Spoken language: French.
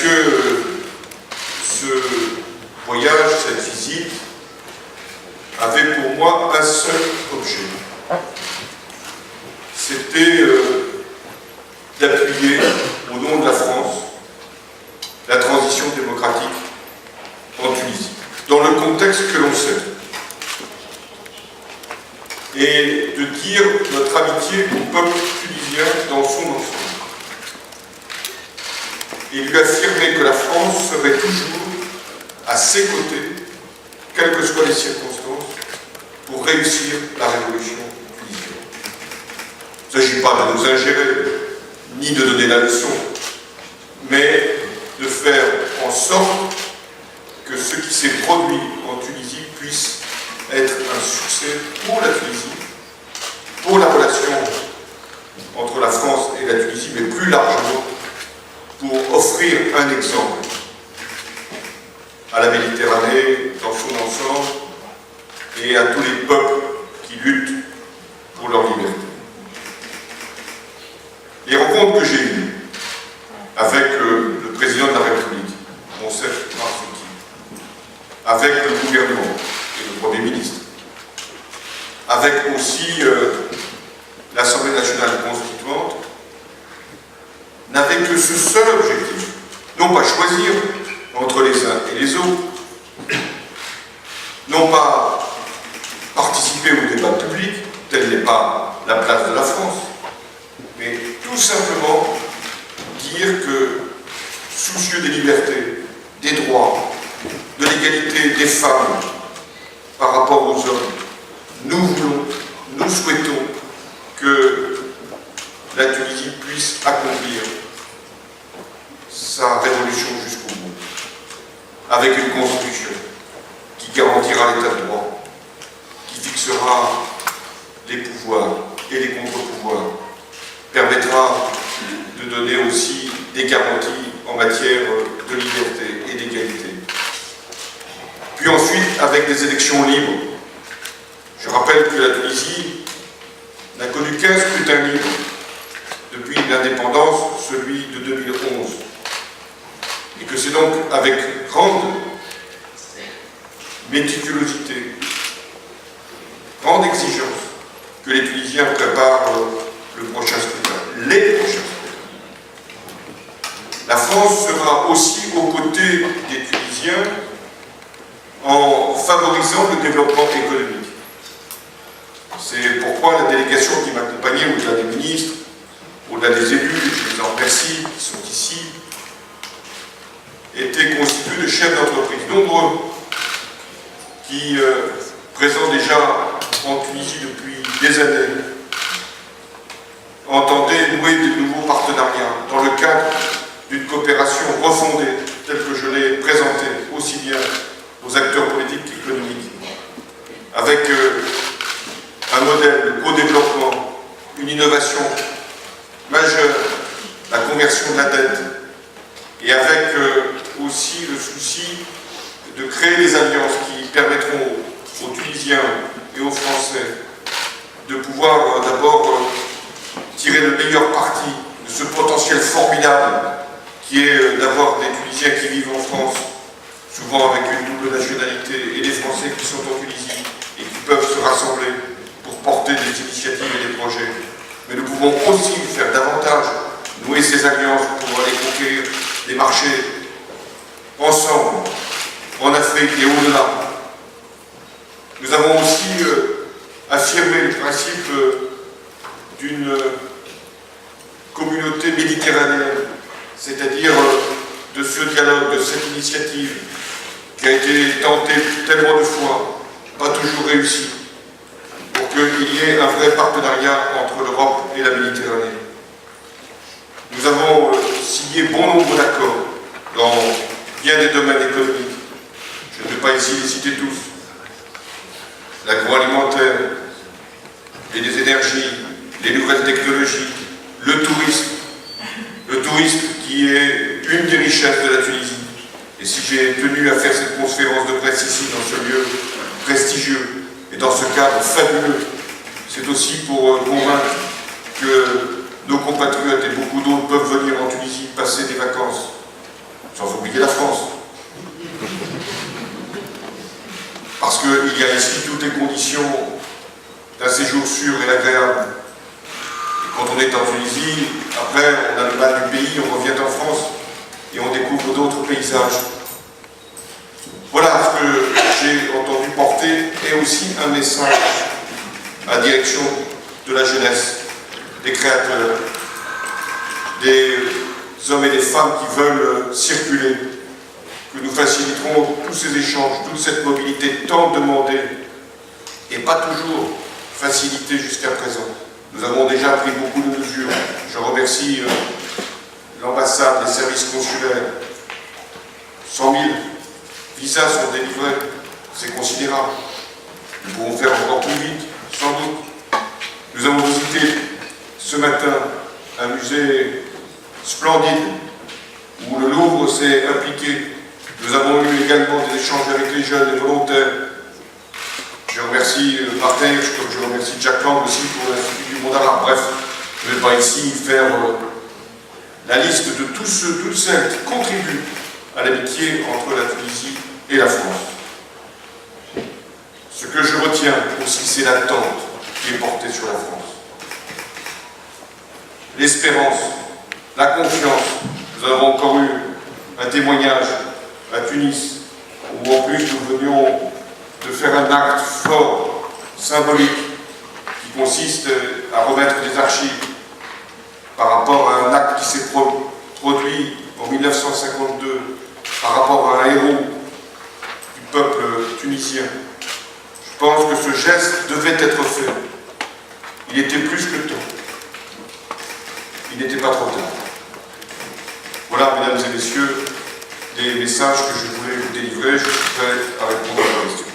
que ce voyage, cette visite, avait pour moi un seul objet. C'était d'appuyer, au nom de la France, la transition démocratique en Tunisie, dans le contexte que l'on sait. Et de dire notre amitié au peuple tunisien dans son ensemble. Et lui affirmer que la France serait toujours à ses côtés, quelles que soient les circonstances, pour réussir la révolution tunisienne. Il ne s'agit pas de nous ingérer, ni de donner la leçon, mais de faire en sorte que ce qui s'est produit en Tunisie puisse être un succès pour la Tunisie, pour la relation entre la France et la Tunisie, mais plus largement pour offrir un exemple à la Méditerranée dans son ensemble et à tous les peuples qui luttent pour leur liberté. Les rencontres que j'ai eues avec le président de la République, Monsef Marzouki, avec le gouvernement et le Premier ministre, avec aussi l'Assemblée nationale constituante, n'avaient que ce seul objectif, non pas choisir entre les uns et les autres, non pas participer au débat public, telle n'est pas la place de la France, mais tout simplement dire que, soucieux des libertés, des droits, de l'égalité des femmes par rapport aux hommes, nous souhaitons que la Tunisie puisse accomplir sa révolution jusqu'au bout, avec une constitution qui garantira l'état de droit, qui fixera les pouvoirs et les contre-pouvoirs, permettra de donner aussi des garanties en matière de liberté et d'égalité. Puis ensuite, avec des élections libres. Je rappelle que la Tunisie n'a connu qu'un scrutin libre depuis l'indépendance, celui de 2011. Et que c'est donc avec grande méticulosité, grande exigence, que les Tunisiens préparent le prochain scrutin, les prochains scrutins. La France sera aussi aux côtés des Tunisiens en favorisant le développement économique. C'est pourquoi la délégation qui m'accompagnait, au-delà des ministres, au-delà des élus, je les en remercie, qui sont ici, était constituée de chefs d'entreprise nombreux, qui, présents déjà en Tunisie depuis des années, entendaient nouer de nouveaux partenariats dans le cadre d'une coopération refondée, telle que je l'ai présentée aussi bien aux acteurs politiques qu'économiques, avec un modèle de co-développement, une innovation majeure, la conversion de la dette, et avec aussi le souci de créer des alliances qui permettront aux Tunisiens et aux Français de pouvoir d'abord tirer le meilleur parti de ce potentiel formidable qui est d'avoir des Tunisiens qui vivent en France, souvent avec une double nationalité, et des Français qui sont en Tunisie et qui peuvent se rassembler pour porter des initiatives et des projets. Mais nous pouvons aussi faire davantage, nouer ces alliances pour aller conquérir des marchés ensemble, en Afrique et au-delà. Nous avons aussi affirmé le principe d'une communauté méditerranéenne, c'est-à-dire de ce dialogue, de cette initiative qui a été tentée tellement de fois, pas toujours réussie, pour qu'il y ait un vrai partenariat entre l'Europe et la Méditerranée. Nous avons signé bon nombre d'accords dans bien des domaines économiques. Je ne vais pas ici les citer tous. L'agroalimentaire, les énergies, les nouvelles technologies, le tourisme qui est une des richesses de la Tunisie. Et si j'ai tenu à faire cette conférence de presse ici, dans ce lieu prestigieux, et dans ce cadre fabuleux, c'est aussi pour convaincre que nos compatriotes et beaucoup d'autres peuvent venir en Tunisie passer des vacances, sans on est en Tunisie, après on a le mal du pays, on revient en France et on découvre d'autres paysages. Voilà ce que j'ai entendu porter, et aussi un message à la direction de la jeunesse, des créateurs, des hommes et des femmes qui veulent circuler, que nous faciliterons tous ces échanges, toute cette mobilité tant demandée et pas toujours facilitée jusqu'à présent. Nous avons déjà pris beaucoup de mesures. Je remercie l'ambassade, les services consulaires. 100 000 visas sont délivrés, c'est considérable. Nous pourrons faire encore plus vite, sans doute. Nous avons visité ce matin un musée splendide où le Louvre s'est impliqué. Nous avons eu également des échanges avec les jeunes, les volontaires. Je remercie Martin, comme je remercie Jack Lang aussi pour l'Institut du monde arabe. Bref, je ne vais pas ici faire la liste de tous ceux, toutes celles qui contribuent à l'amitié entre la Tunisie et la France. Ce que je retiens aussi, c'est l'attente qui est portée sur la France. L'espérance, la confiance. Nous avons encore eu un témoignage à Tunis, où en plus nous venions de faire un acte fort, symbolique, qui consiste à remettre des archives par rapport à un acte qui s'est produit en 1952, par rapport à un héros du peuple tunisien. Je pense que ce geste devait être fait. Il était plus que temps. Il n'était pas trop tard. Voilà, mesdames et messieurs, les messages que je voulais vous délivrer. Je suis prêt à répondre à vos questions.